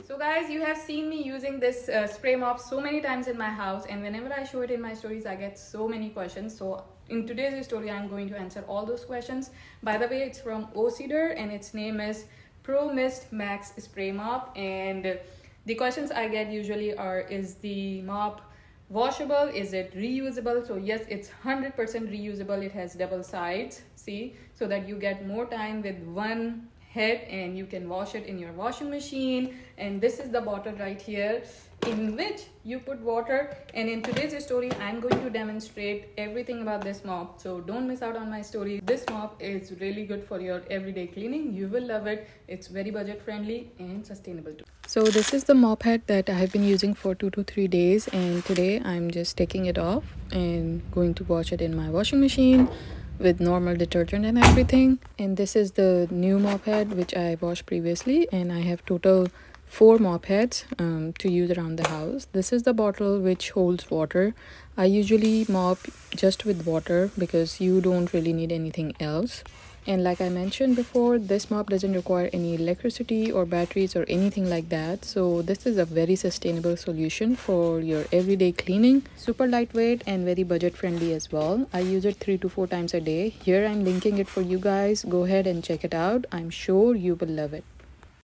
So guys, you have seen me using this spray mop so many times in my house, and whenever I show it in my stories I get so many questions. So in today's story I'm going to answer all those questions. By the way, it's from O-Cedar and its name is Pro Mist Max Spray Mop. And the questions I get usually are, is the mop washable, is it reusable? So yes, it's 100% reusable. It has double sides, see, so that you get more time with one head and you can wash it in your washing machine. And this is the bottle right here in which you put water. And in today's story I'm going to demonstrate everything about this mop, so don't miss out on my story. This mop is really good for your everyday cleaning. You will love it. It's very budget friendly and sustainable too. So this is the mop head that I have been using for 2 to 3 days, and today I'm just taking it off and going to wash it in my washing machine with normal detergent and everything. And this is the new mop head which I washed previously, and I have total 4 mop heads to use around the house. This is the bottle which holds water. I usually mop just with water because you don't really need anything else. And like I mentioned before, this mop doesn't require any electricity or batteries or anything like that. So this is a very sustainable solution for your everyday cleaning. Super lightweight and very budget friendly as well. I use it 3 to 4 times a day. Here I'm linking it for you guys. Go ahead and check it out. I'm sure you will love it.